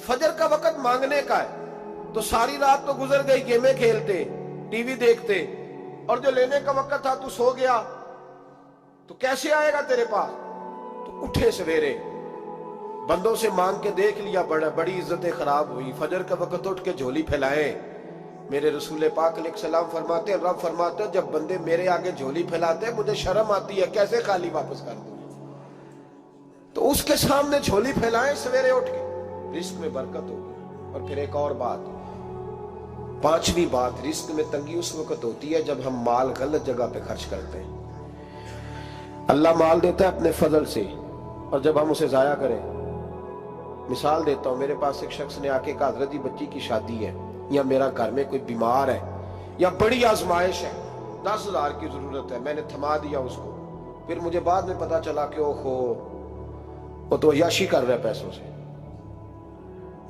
फजर का वक्त मांगने का है, तो सारी रात तो गुजर गई गेमें खेलते, टीवी देखते, और जो लेने का वक्त था तू सो गया, तो कैसे आएगा तेरे पास? तो उठे सवेरे, बंदों से मांग के देख लिया, बड़ी इज्जतें खराब हुई। फजर का वक्त उठ के झोली फैलाए। मेरे रसूल पाक अलैहिस्सलाम फरमाते हैं, रब फरमाते हैं, जब बंदे मेरे आगे झोली फैलाते हैं मुझे शर्म आती है, कैसे खाली वापस कर दूं? तो उसके सामने झोली फैलाएं सवेरे उठ के, रिस्क में बरकत होगी। और फिर एक और बात, पांचवी बात, रिस्क में तंगी उस वक्त होती है जब हम माल गलत जगह पे खर्च करते हैं। अल्लाह माल देता है अपने फजल से, और जब हम उसे जाया करें, मिसाल देता हूं, मेरे पास एक शख्स ने आके कहा, हजरत जी बच्ची की शादी है, या मेरा घर में कोई बीमार है, या बड़ी आजमाइश है, 10,000 की जरूरत है, मैंने थमा दिया उसको। फिर मुझे बाद में पता चला कि ओहो, वो तो अय्याशी कर रहा है पैसों से,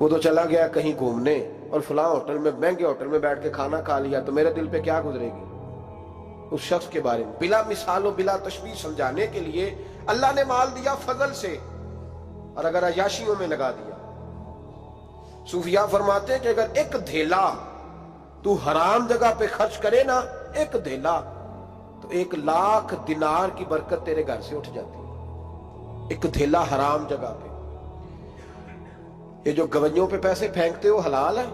वो तो चला गया कहीं घूमने और फलां होटल में, महंगे होटल में बैठ के खाना खा लिया, तो मेरे दिल पे क्या गुजरेगी उस शख्स के बारे में? बिला मिसालों बिला तशबीह समझाने के लिए अल्लाह ने माल दिया फजल से, और अगर अय्याशियों में लगा दिया। सूफिया फरमाते हैं कि अगर एक धेला तू हराम जगह पे खर्च करे ना, एक धेला, तो 1,00,000 दिनार की बरकत तेरे घर से उठ जाती है। एक धेला हराम जगह पे। ये जो गवैयों पे पैसे फेंकते हो हलाल है?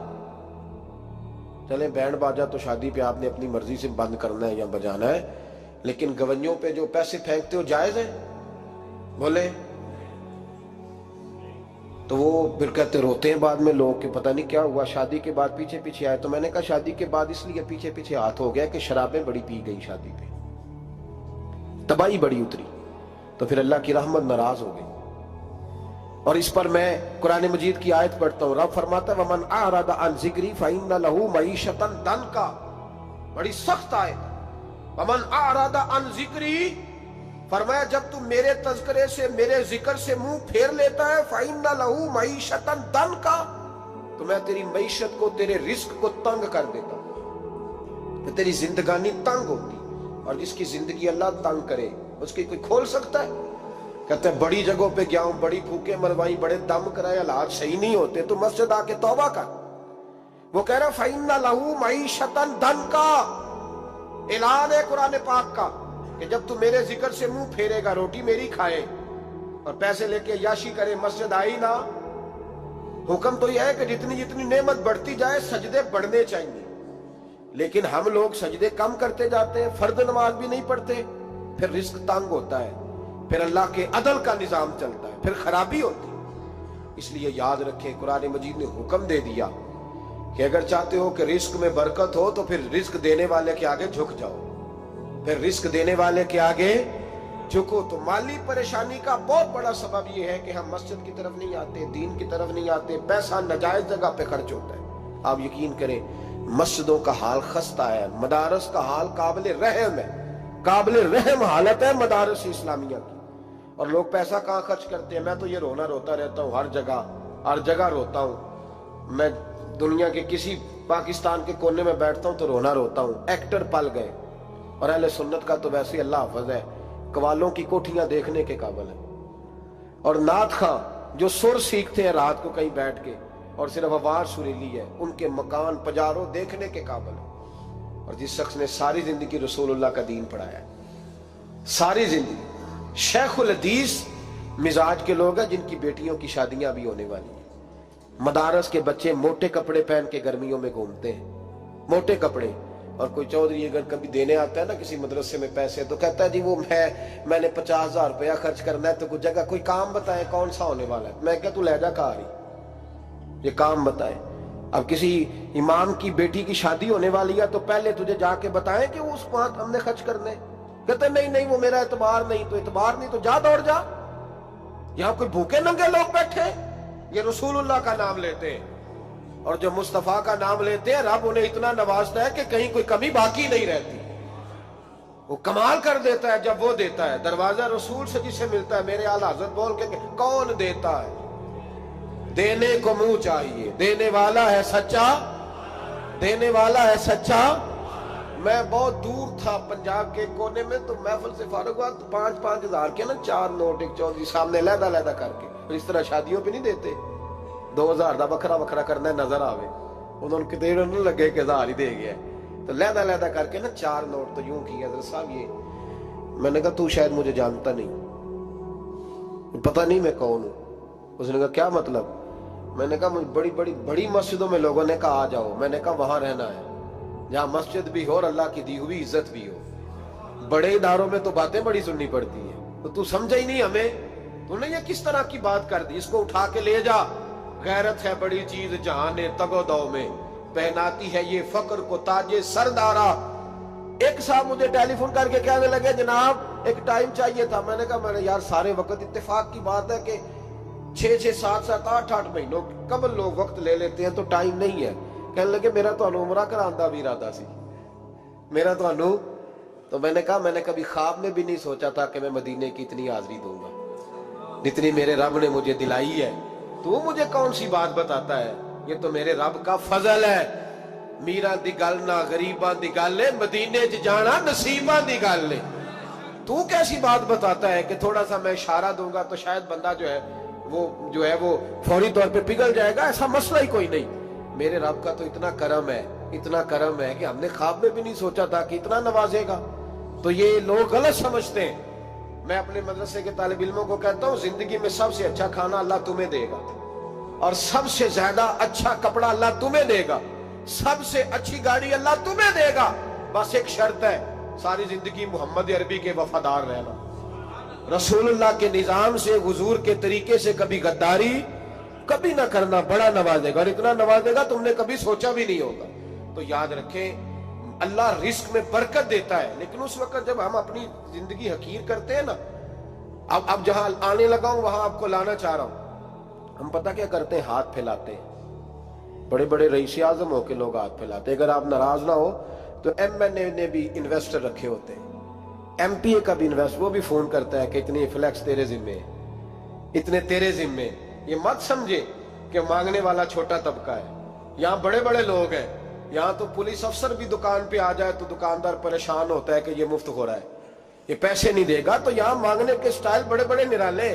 चले बैंड बाजा तो शादी पे आपने अपनी मर्जी से बंद करना है या बजाना है, लेकिन गवैयों पे जो पैसे फेंकते हो जायज है? बोले तो वो फिर कहते, रोते हैं बाद में लोग कि पता नहीं क्या हुआ, शादी के बाद पीछे पीछे आए। तो मैंने कहा शादी के बाद इसलिए पीछे पीछे हाथ हो गया कि शराबें बड़ी पी गई शादी पे, तबाही बड़ी उतरी, तो फिर अल्लाह की रहमत नाराज हो गई। और इस पर मैं कुरान मजीद की आयत पढ़ता हूं, रब फरमाता है, वमन आरदा अन ज़िक्री फइन्न लहू मईशतन दनका, बड़ी सख्त आयत। वमन आरदा अन ज़िक्री, फरमाया जब तू मेरे तज़किरे से, मेरे जिक्र से मुंह फेर लेता है, फइन्न लहू मईशतन दनका, तो मैं तेरी मईशत को, तेरे रिस्क को तंग कर देता हूं, तो तेरी जिंदगानी तंग होती। और जिसकी जिंदगी अल्लाह तंग करे उसकी कोई खोल सकता है? कहते हैं बड़ी जगहों पे गया हूं, बड़ी फूके मरवाई, बड़े दम कराए, हालात सही नहीं होते, तो मस्जिद आके तौबा कर। वो कह रहा फइन्ना लहू मईशतन दनका, ऐलान है कुरान पाक का कि जब तू मेरे जिक्र से मुंह फेरेगा, रोटी मेरी खाए और पैसे लेके अय्याशी करे, मस्जिद आई ना। हुक्म तो यह है कि जितनी जितनी नेमत बढ़ती जाए सजदे बढ़ने चाहिए, लेकिन हम लोग सजदे कम करते जाते हैं, फर्द नमाज भी नहीं पढ़ते, फिर रिस्क तंग होता है, फिर अल्लाह के अदल का निजाम चलता है, फिर खराबी होती है। इसलिए याद रखें, कुरान मजीद ने हुक्म दे दिया कि अगर चाहते हो कि रिस्क में बरकत हो तो फिर रिस्क देने वाले के आगे झुक जाओ, फिर रिस्क देने वाले के आगे झुको। तो माली परेशानी का बहुत बड़ा सबब यह है कि हम मस्जिद की तरफ नहीं आते, दीन की तरफ नहीं आते, पैसा नाजायज जगह पे खर्च होता है। आप यकीन करें, मस्जिदों का हाल खस्ता है, मदारस का हाल काबिल रहम है, काबिल रहम हालत है मदारस इस्लामिया की। और लोग पैसा कहाँ खर्च करते हैं? मैं तो ये रोना रोता रहता हूँ, हर जगह रोता हूँ। मैं दुनिया के किसी पाकिस्तान के कोने में बैठता हूँ तो रोना रोता हूँ। एक्टर पल गए, और अहले सुन्नत का तो वैसे अल्लाह हाफ़िज़ है, कवालों की कोठियां देखने के काबिल है। और नात खां जो सुर सीखते हैं रात को कहीं बैठ के और सिर्फ आवाज सुरीली है, उनके मकान पजारों देखने के काबिल है। और जिस शख्स ने सारी जिंदगी रसूलुल्लाह का दीन पढ़ाया है, सारी जिंदगी, शेखुल हदीस मिजाज के लोग हैं जिनकी बेटियों की शादियां भी होने वाली हैं। मदारस के बच्चे मोटे कपड़े पहन के गर्मियों में घूमते हैं, मोटे कपड़े। और कोई चौधरी अगर कभी देने आता है ना किसी मदरसे में पैसे, तो कहता है जी वो मैंने 50,000 रुपया खर्च करना है, तो कुछ जगह कोई काम बताए कौन सा होने वाला है। मैं क्या तू लहजा कहा रही, ये काम बताए। अब किसी इमाम की बेटी की शादी होने वाली है तो पहले तुझे जाके बताएं कि वो उस वहां हमने खर्च करने। कहते नहीं नहीं वो मेरा एतबार नहीं, तो एतबार नहीं तो जा दौड़ जा। यहां कोई भूखे नंगे लोग बैठे, ये रसूलुल्लाह का नाम लेते हैं, और जो मुस्तफा का नाम लेते हैं रब उन्हें इतना नवाजता है कि कहीं कोई कमी बाकी नहीं रहती। वो कमाल कर देता है जब वो देता है। दरवाजा रसूल से जिसे मिलता है, मेरे आला हज़रत बोल के कौन देता है? देने को मुंह चाहिए, देने वाला है सच्चा, देने वाला है सच्चा। मैं बहुत दूर था पंजाब के कोने में, तो महफिल से फारूक हुआ तो 5-5 हज़ार के ना 4 नोट एक चौधरी सामने लहदा लहदा करके, तो इस तरह शादियों पे नहीं देते। 2000 ਦਾ ਵੱਖਰਾ ਵੱਖਰਾ ਕਰਨਾ ਨਜ਼ਰ ਆਵੇ, ਉਹਨਾਂ ਨੂੰ ਕਿਤੇ ਨੂੰ ਲੱਗੇ ਕਿ 1000 ਹੀ ਦੇ ਗਿਆ। तो लहदा लहदा करके ना 4 नोट तो यूं किया, हज़रत साहब ये। मैंने कहा तू शायद मुझे जानता नहीं, पता नहीं मैं कौन हूं। उसने कहा क्या मतलब? मैंने कहा बड़ी बड़ी बड़ी मस्जिदों में लोगों ने कहा आ जाओ, मैंने कहा वहां रहना है जहां मस्जिद भी हो और अल्लाह की दी हुई इज्जत भी हो। बड़े इदारों में तो बातें बड़ी सुननी पड़ती है, तो तू समझा ही नहीं हमें, तूने ये किस तरह की बात कर दी? इसको उठा के ले जा, गैरत है बड़ी चीज जहां ने तगोदो में पहनाती है ये फक्र को ताजे सरदारा। एक साहब मुझे टेलीफोन करके कहने लगे जनाब एक टाइम चाहिए था। मैंने कहा मैंने यार सारे वक्त इत्तेफाक की बात है कि 6-6 7-7 8-8 महीनों कबल लोग वक्त ले लेते हैं तो टाइम नहीं है। कहने लगे मेरा तो उमरा करांदा भी इरादा सी, मेरा तो मैंने कहा मैंने कभी ख्वाब में भी नहीं सोचा था कि मैं मदीने की इतनी हाजिरी दूंगा जितनी मेरे रब ने मुझे दिलाई है। तू मुझे कौन सी बात बताता है? ये तो मेरे रब का फजल है। मीरा दी गल ना गरीबां दी गल है, मदीने च जाना नसीबां दी गल है। तू कैसी बात बताता है कि थोड़ा सा मैं इशारा दूंगा तो शायद बंदा जो है वो फौरी तौर पे पिघल जाएगा? ऐसा मसला ही कोई नहीं। मेरे रब का तो इतना करम है, इतना करम है कि हमने ख्वाब में भी नहीं सोचा था कि इतना नवाजेगा। तो ये लोग गलत समझते हैं। मैं अपने मदरसे के तालिब इल्मों को कहता हूँ जिंदगी में सबसे अच्छा खाना अल्लाह तुम्हें देगा और सबसे ज्यादा अच्छा कपड़ा अल्लाह तुम्हें देगा, सबसे अच्छी गाड़ी अल्लाह तुम्हें देगा। बस एक शर्त है, सारी जिंदगी मोहम्मद अरबी के वफादार रहना, रसूलुल्लाह के निजाम से हुजूर के तरीके से कभी गद्दारी कभी ना करना। बड़ा नवाजेगा और इतना नवाजेगा तुमने कभी सोचा भी नहीं होगा। तो याद रखें अल्लाह रिस्क में बरकत देता है, लेकिन उस वक्त जब हम अपनी जिंदगी हकीर करते हैं ना, अब जहां आने लगा हूं वहां आपको लाना चाह रहा हूं। हम पता क्या करते हैं? हाथ फैलाते हैं। बड़े बड़े रईस आजम होके लोग हाथ फैलाते हैं। अगर आप नाराज ना हो तो एमएनए ने भी इन्वेस्टर रखे होते हैं, एमपीए का भी इन्वेस्ट, वो भी फोन करता है कि इतनी फ्लैक्स तेरे जिम्मे, इतने तेरे जिम्मे। ये मत समझे कि मांगने वाला छोटा तबका है। यहाँ बड़े बड़े लोग हैं। यहाँ तो पुलिस अफसर भी दुकान पे आ जाए तो दुकानदार परेशान होता है कि ये मुफ्त हो रहा है, ये पैसे नहीं देगा। तो यहाँ मांगने के स्टाइल बड़े बड़े निराले,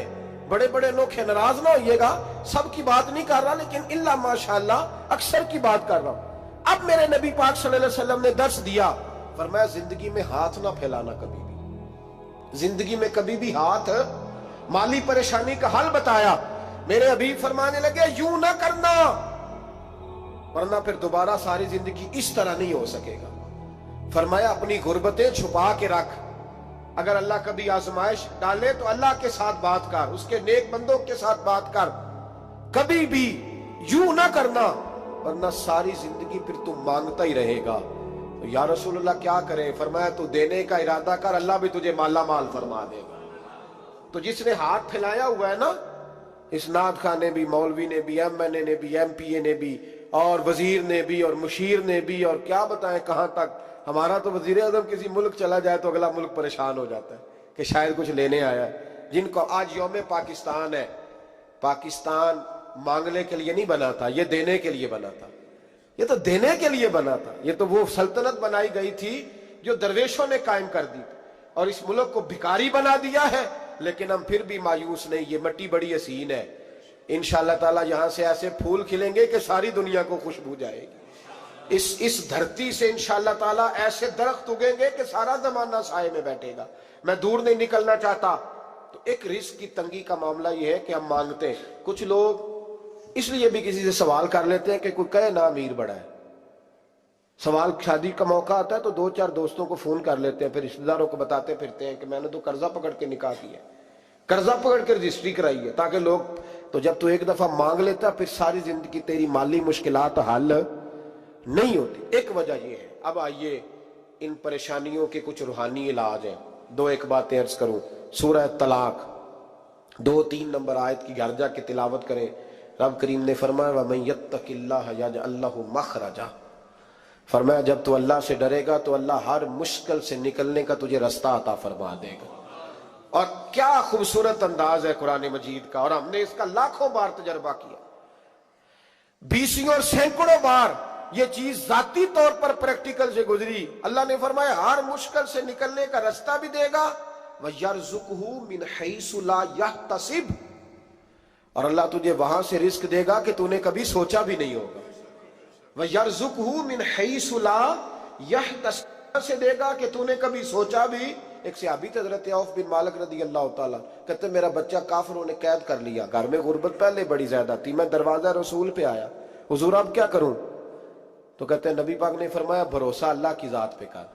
बड़े बड़े लोग हैं। नाराज ना होइएगा, सबकी बात नहीं कर रहा, लेकिन इल्ला माशाअल्लाह अक्सर की बात कर रहा हूं। अब मेरे नबी पाक सल्लल्लाहु अलैहि वसल्लम ने दर्श दिया, फरमाया जिंदगी में हाथ ना फैलाना कभी भी, जिंदगी में कभी भी हाथ। माली परेशानी का हल बताया। मेरे हबीब फरमाने लगे यूं ना करना, वरना फिर दोबारा सारी जिंदगी इस तरह नहीं हो सकेगा। फरमाया अपनी गुर्बतें छुपा के रख, अगर अल्लाह कभी आजमाइश डाले तो अल्लाह के साथ बात कर, उसके नेक बंदों के साथ बात कर, कभी भी यूं ना करना, वरना सारी जिंदगी फिर तू मांगता ही रहेगा। तो या रसूलुल्लाह क्या करे? फरमाया तू देने का इरादा कर, अल्लाह भी तुझे माला माल फरमा देगा। तो जिसने हाथ फैलाया हुआ है ना, इसनाद खान ने भी, मौलवी ने भी, एमएनए ने भी, एमपीए ने भी, और वजीर ने भी, और मुशीर ने भी, और क्या बताएं कहां तक। हमारा तो वजीर आजम किसी मुल्क चला जाए तो अगला मुल्क परेशान हो जाता है कि शायद कुछ लेने आया है। जिनको आज यौम पाकिस्तान है, पाकिस्तान मांगने के लिए नहीं बना था, ये देने के लिए बना था। ये तो देने के लिए बना था। ये तो वो सल्तनत बनाई गई थी जो दरवेशों ने कायम कर दी, और इस मुल्क को भिखारी बना दिया है। लेकिन हम फिर भी मायूस नहीं, ये मिट्टी बड़ी हसीन है। इंशाअल्लाह ताला यहां से ऐसे फूल खिलेंगे कि सारी दुनिया को खुशबू जाएगी। इस धरती से इंशाअल्लाह ताला ऐसे दरख्त उगेंगे कि सारा जमाना साए में बैठेगा। मैं दूर नहीं निकलना चाहता। तो एक रिस्क की तंगी का मामला यह है कि हम मांगते हैं। कुछ लोग इसलिए भी किसी से सवाल कर लेते हैं कि कोई कहे ना अमीर बड़ा है। सवाल शादी का मौका आता है तो 2-4 दोस्तों को फोन कर लेते हैं, फिर रिश्तेदारों को बताते फिरते हैं कि मैंने तो कर्जा पकड़ के निकाह किया, कर्जा पकड़ के रजिस्ट्री कराई है, ताकि लोग। तो जब तू एक दफा मांग लेता फिर सारी जिंदगी तेरी माली मुश्किलात हल नहीं होती। एक वजह यह है। अब आइए इन परेशानियों के कुछ रूहानी इलाज हैं। 2-1 बातें अर्ज करूं। सूरह तलाक 2-3 नंबर आयत की घर जाके तिलावत करें। रब करीम ने फरमाया वमन यत्तकिल्लाह यजअल लहु मखरजा, फरमाया जब तू अल्लाह से डरेगा तो अल्लाह हर मुश्किल से निकलने का तुझे रास्ता अता फरमा देगा। और क्या खूबसूरत अंदाज है कुरान मजीद का, और हमने इसका लाखों बार तजर्बा किया, 20 और सैकड़ों बार ये चीज जाती तौर पर प्रैक्टिकल से गुजरी। अल्लाह ने फरमाया हर मुश्किल से निकलने का रास्ता भी देगा, वयरज़ुक़हु मिन हैसु ला यहतसिब, اور اللہ تجھے وہاں سے رزق دے گا کہ تو نے کبھی سوچا بھی نہیں ہوگا. وَيَرْزُقْهُ مِنْ حَيْثُ لَا يَحْتَسِبُ سے دے گا کہ تو نے کبھی سوچا بھی. ایک صحابی تھے حضرت عوف بن مالک رضی اللہ تعالیٰ، کہتے میرا بچہ کافروں نے قید کر لیا، گھر میں غربت پہلے بڑی زیادہ تھی، میں دروازہ رسول پہ آیا، حضور اب کیا کروں؟ تو کہتے ہیں نبی پاک نے فرمایا بھروسہ اللہ کی ذات پہ کر،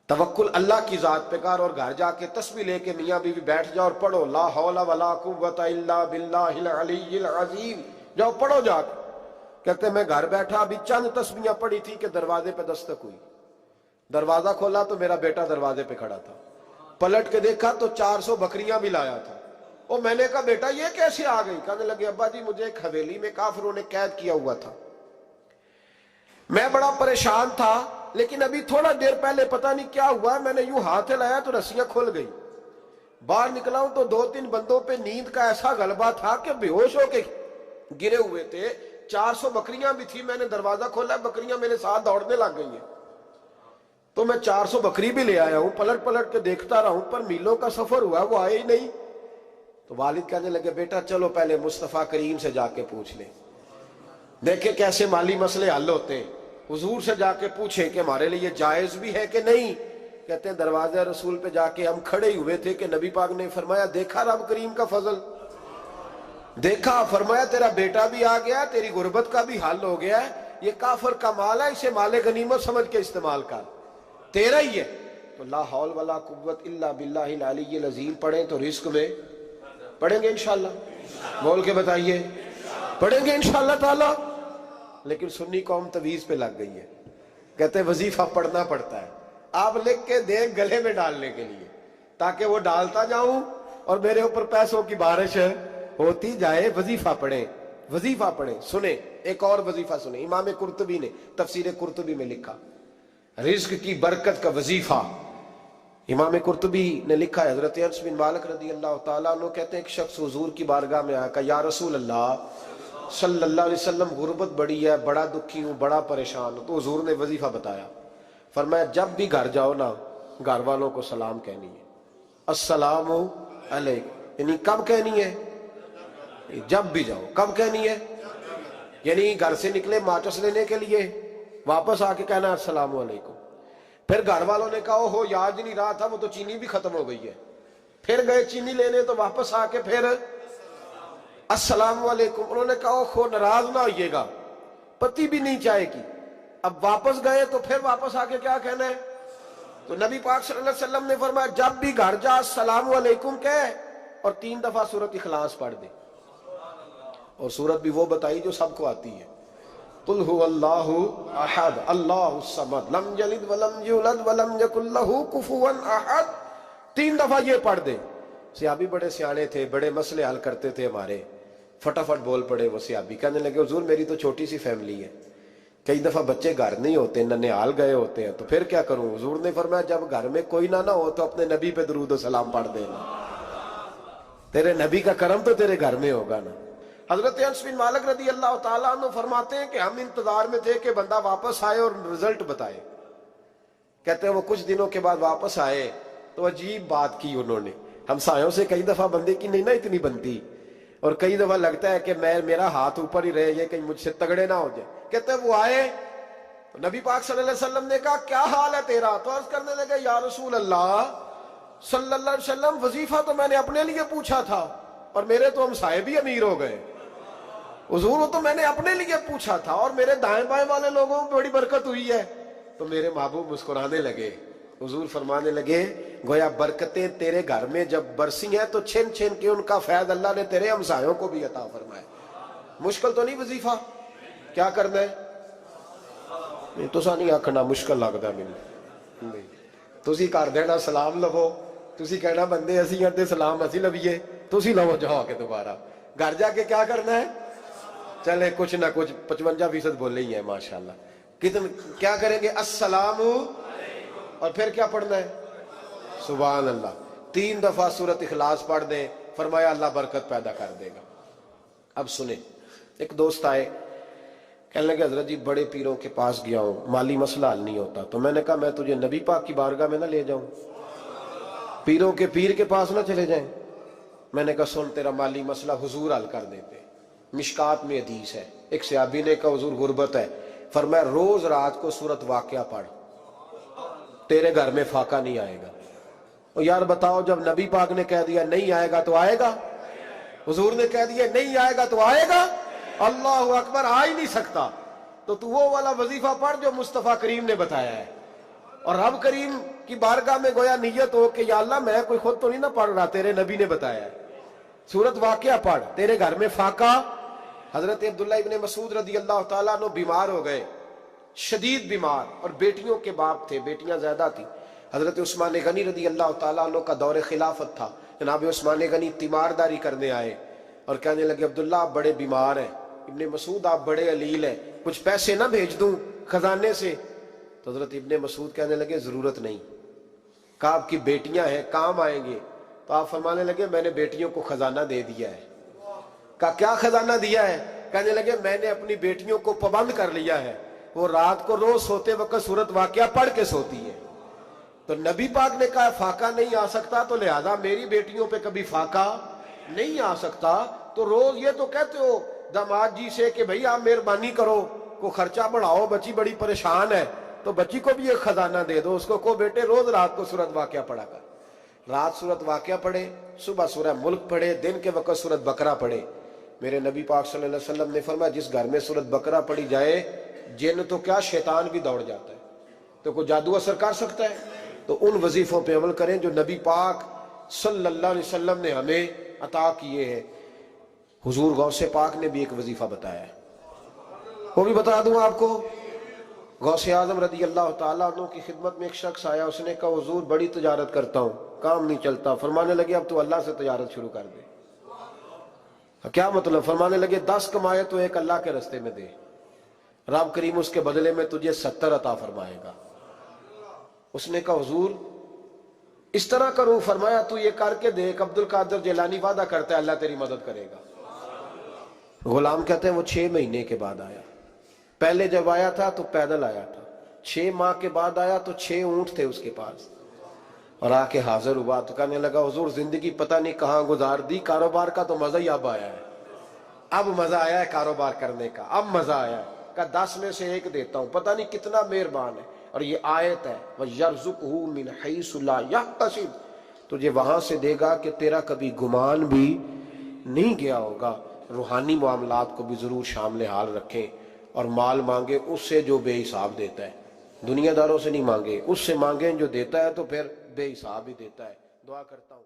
توکل اللہ کی ذات پہ کر، اور گھر جا کے تسبیح لے کے میاں بیوی بیٹھ جاؤ اور پڑھو لا حول ولا قوت الا باللہ العلی العظیم، جاؤ پڑھو جا کے. کہتے ہیں میں گھر بیٹھا، ابھی چند تسبیحاں پڑھی تھی کہ دروازے پہ دستک ہوئی، دروازہ کھولا تو میرا بیٹا دروازے پہ کھڑا تھا، پلٹ کے دیکھا تو 400 بکریاں بھی لایا تھا. اور میں نے کہا بیٹا یہ کیسے آ گئی؟ کہنے لگے ابا جی مجھے ایک حویلی میں کافروں نے قید کیا ہوا تھا، میں بڑا پریشان تھا، لیکن ابھی تھوڑا دیر پہلے پتہ نہیں کیا ہوا، میں نے یوں ہاتھ لایا تو رسیاں کھل گئی، باہر نکلا ہوں تو 2-3 بندوں پہ نیند کا ایسا غلبہ تھا کہ بے ہوش ہو کے گرے ہوئے تھے. 400 بکریاں بھی تھی، میں نے دروازہ کھولا، بکریاں میرے ساتھ دوڑنے لگ گئی ہیں، تو میں 400 بکری بھی لے آیا ہوں، پلٹ پلٹ کے دیکھتا رہا ہوں، پر میلوں کا سفر ہوا وہ آئے ہی نہیں. تو والد کہنے لگے بیٹا چلو پہلے مصطفیٰ کریم سے جا کے پوچھ لیں، دیکھیں کیسے مالی مسئلے حل ہوتے ہیں. حضور سے جا کے پوچھیں کہ ہمارے لیے جائز بھی ہے کہ نہیں. کہتے ہیں دروازہ رسول پہ جا کے ہم کھڑے ہی ہوئے تھے کہ نبی پاک نے فرمایا دیکھا رب کریم کا فضل، دیکھا، فرمایا تیرا بیٹا بھی آ گیا، تیری غربت کا بھی حل ہو گیا ہے، یہ کافر کا مال ہے، اسے مال غنیمت سمجھ کے استعمال کر، تیرا ہی ہے. تو لا حول ولا قوت الا باللہ العلی العظیم پڑھیں تو رزق میں پڑھیں گے انشاءاللہ، بول کے بتائیے پڑھیں گے انشاءاللہ تعالی. لیکن سنی قوم تویز پہ لگ گئی ہے، کہتے ہیں وظیفہ پڑھنا پڑتا ہے، آپ لکھ کے دیں گلے میں ڈالنے کے لیے تاکہ وہ ڈالتا جاؤں اور میرے اوپر پیسوں کی بارش ہوتی جائے. وظیفہ پڑھیں، وظیفہ پڑھیں. سنیں ایک اور وظیفہ سنیں، امام قرطبی نے تفسیر قرطبی میں لکھا رزق کی برکت کا وظیفہ. امام قرطبی نے لکھا ہے حضرت انس بن مالک رضی اللہ تعالیٰ عنہ کہتے ہیں ایک شخص حضور کی بارگاہ میں آیا، کہا یا رسول اللہ صلی اللہ علیہ وسلم غربت بڑی ہے، بڑا دکھی ہوں، بڑا پریشان ہوں. تو حضور نے وظیفہ بتایا، فرمایا جب بھی گھر جاؤ نا گھر والوں کو سلام کہنی ہے، السلام علیکم. یعنی کب کہنی ہے؟ جب بھی جاؤ. کب کہنی ہے؟ یعنی گھر سے نکلے ماچس لینے کے لیے، واپس آ کے کہنا السلام علیکم. پھر گھر والوں نے کہا ہو یاد نہیں رہا تھا، وہ تو چینی بھی ختم ہو گئی ہے. پھر گئے چینی لینے تو واپس آ کے پھر السلام علیکم. انہوں نے کہا خو ناراض نہ ہوئیے گا، پتی بھی نہیں چائے کی. اب واپس گئے تو پھر واپس آ کے کیا کہنا ہے؟ تو نبی پاک صلی اللہ علیہ وسلم نے فرمایا جب بھی گھر جا السلام علیکم کہے اور 3 دفعہ سورۃ اخلاص پڑھ دے. اور سورت بھی وہ بتائی جو سب کو آتی ہے، قل هو اللہ احد اللہ الصمد لم یلد ولم یولد ولم یکن لہ کفوا احد. 3 دفعہ یہ پڑھ دے. صحابی بڑے سیانے تھے، بڑے مسئلے حل کرتے تھے ہمارے، فٹافٹ بول پڑے وہ صحابی. کہنے لگے حضور میری تو چھوٹی سی فیملی ہے، کئی دفعہ بچے گھر نہیں ہوتے، ننیال گئے ہوتے ہیں، تو پھر کیا کروں؟ حضور نے فرمایا جب گھر میں کوئی نہ ہو تو اپنے نبی پہ درود و سلام پڑھ دینا، تیرے نبی کا کرم تو تیرے گھر میں ہوگا نا. حضرت انس بن مالک رضی اللہ تعالیٰ عنہ فرماتے ہیں کہ ہم انتظار میں تھے کہ بندہ واپس آئے اور رزلٹ بتائے. کہتے ہیں وہ کچھ دنوں کے بعد واپس آئے تو عجیب بات کی انہوں نے. ہمسایوں سے کئی دفعہ بندے کی نہیں نا اتنی بنتی، اور کئی دفعہ لگتا ہے کہ میرا ہاتھ اوپر ہی رہے، یہ کہیں مجھ سے تگڑے نہ ہو جائے. کہتے ہیں وہ آئے تو نبی پاک صلی اللہ علیہ وسلم نے کہا کیا حال ہے تیرا؟ تو عرض کرنے لگے یا رسول اللہ صلی اللہ علیہ وسلم وظیفہ تو میں نے اپنے لیے پوچھا تھا اور میرے تو ہمسائے بھی امیر ہو گئے. حضور وہ تو میں نے اپنے لیے پوچھا تھا اور میرے دائیں بائیں والے لوگوں کو بڑی برکت ہوئی ہے. تو میرے محبوب مسکرانے لگے. حضور فرمانے لگے گویا برکتیں تیرے گھر میں جب برسی ہیں تو چھن چھن کے ان کا فیض اللہ نے تیرے ہمسایوں کو بھی عطا فرمایا. مشکل تو نہیں وظیفہ؟ کیا کرنا ہے؟ نہیں تو نہیں آکھنا مشکل لگتا مجھے. تسی کر دینا سلام لو، تسی کہنا بندے اسی ہیں سلام اسی لویے، تسی لو جاؤ کے دوبارہ. گھر جا کے کیا کرنا ہے؟ چلے کچھ نہ کچھ 55% بولے ہی ہیں ماشاءاللہ. کیا کریں گے؟ السلام، اور پھر کیا پڑھنا ہے؟ سبحان اللہ. 3 دفعہ سورۃ اخلاص پڑھ دیں، فرمایا اللہ برکت پیدا کر دے گا. اب سنیں، ایک دوست آئے کہنے لگے حضرت جی بڑے پیروں کے پاس گیا ہوں، مالی مسئلہ حل نہیں ہوتا. تو میں نے کہا میں تجھے نبی پاک کی بارگاہ میں نہ لے جاؤں؟ پیروں کے پیر کے پاس نہ چلے جائیں؟ میں نے کہا سن تیرا مالی مسئلہ حضور حل کر دیتے. مشکات میں حدیث ہے, ایک صحابی نے کہا حضور غربت ہے, فرمایا روز رات کو سورت واقعہ پڑھ, تیرے گھر میں فاقہ نہیں آئے گا. اور یار بتاؤ, جب نبی پاک نے کہہ دیا نہیں آئے گا تو آئے گا, حضور نے کہہ دیا نہیں آئے گا تو آئے گا, اللہ اکبر, آ ہی نہیں سکتا. تو وہ والا وظیفہ پڑھ جو مصطفیٰ کریم نے بتایا ہے, اور رب کریم کی بارگاہ میں گویا نیت ہو کہ یا اللہ میں کوئی خود تو نہیں نہ پڑھ رہا, تیرے نبی نے بتایا ہے, سورت واقعہ پڑھ, تیرے گھر میں فاقہ. حضرت عبداللہ ابن مسعود رضی اللہ تعالیٰ عنہ بیمار ہو گئے, شدید بیمار, اور بیٹیوں کے باپ تھے, بیٹیاں زیادہ تھیں. حضرت عثمان غنی رضی اللہ تعالیٰ عنہ کا دور خلافت تھا. جناب عثمان غنی تیمارداری کرنے آئے اور کہنے لگے عبداللہ آپ بڑے بیمار ہیں, ابن مسعود آپ بڑے علیل ہیں, کچھ پیسے نہ بھیج دوں خزانے سے؟ تو حضرت ابن مسعود کہنے لگے ضرورت نہیں, کہا آپ کی بیٹیاں ہیں کام آئیں گے. تو آپ فرمانے لگے میں نے بیٹیوں کو خزانہ دے دیا ہے. کہا کیا خزانہ دیا ہے؟ کہنے لگے میں نے اپنی بیٹیوں کو پابند کر لیا ہے, وہ رات کو روز سوتے وقت سورت واقعہ پڑھ کے سوتی ہے. تو نبی پاک نے کہا فاقہ نہیں آ سکتا, تو لہذا میری بیٹیوں پہ کبھی فاقہ نہیں آ سکتا. تو روز یہ تو کہتے ہو داماد جی سے کہ بھئی آپ مہربانی کرو, کو خرچہ بڑھاؤ, بچی بڑی پریشان ہے, تو بچی کو بھی ایک خزانہ دے دو, اس کو بیٹے روز رات کو سورت واقعہ پڑھا کر. رات سورت واقعہ پڑھے, صبح سورہ ملک پڑھے, دن کے وقت سورت بقرہ پڑھے. میرے نبی پاک صلی اللہ علیہ وسلم نے فرمایا جس گھر میں سورت بقرہ پڑھی جائے, جن تو کیا شیطان بھی دوڑ جاتا ہے. تو کوئی جادو اثر کر سکتا ہے؟ تو ان وظیفوں پہ عمل کریں جو نبی پاک صلی اللہ علیہ وسلم نے ہمیں عطا کیے ہیں. حضور غوث پاک نے بھی ایک وظیفہ بتایا ہے, وہ بھی بتا دوں آپ کو. غوث اعظم رضی اللہ تعالیٰ عنہ کی خدمت میں ایک شخص آیا, اس نے کہا حضور بڑی تجارت کرتا ہوں, کام نہیں چلتا. فرمانے لگے اب تو اللہ سے تجارت شروع کر دے. کیا مطلب؟ فرمانے لگے 10 کمائے تو ایک اللہ کے رستے میں دے, رب کریم اس کے بدلے میں تجھے 70 عطا فرمائے گا. اس نے کہا حضور اس طرح کروں؟ فرمایا تو یہ کر کے دیکھ, عبد القادر جیلانی وعدہ کرتا ہے اللہ تیری مدد کرے گا. غلام کہتے ہیں وہ 6 مہینے کے بعد آیا. پہلے جب آیا تھا تو پیدل آیا تھا, 6 ماہ کے بعد آیا تو 6 اونٹ تھے اس کے پاس, اور آ کے حاضر ہوا. تو کہنے لگا حضور زندگی پتہ نہیں کہاں گزار دی, کاروبار کا تو مزہ ہی اب آیا ہے, اب مزہ آیا ہے کاروبار کرنے کا, اب مزہ آیا ہے. کہ 10 میں سے 1 دیتا ہوں, پتہ نہیں کتنا مہربان ہے. اور یہ آیت ہے وَيَرْزُقْهُ مِنْ حَيْثُ لَا يَحْتَسِبُ, تجھے وہاں سے دے گا کہ تیرا کبھی گمان بھی نہیں گیا ہوگا. روحانی معاملات کو بھی ضرور شامل حال رکھیں, اور مال مانگے اس سے جو بے حساب دیتا ہے, دنیا داروں سے نہیں مانگے, اس سے مانگیں جو دیتا ہے تو پھر بے حساب ہی دیتا ہے. دعا کرتا ہوں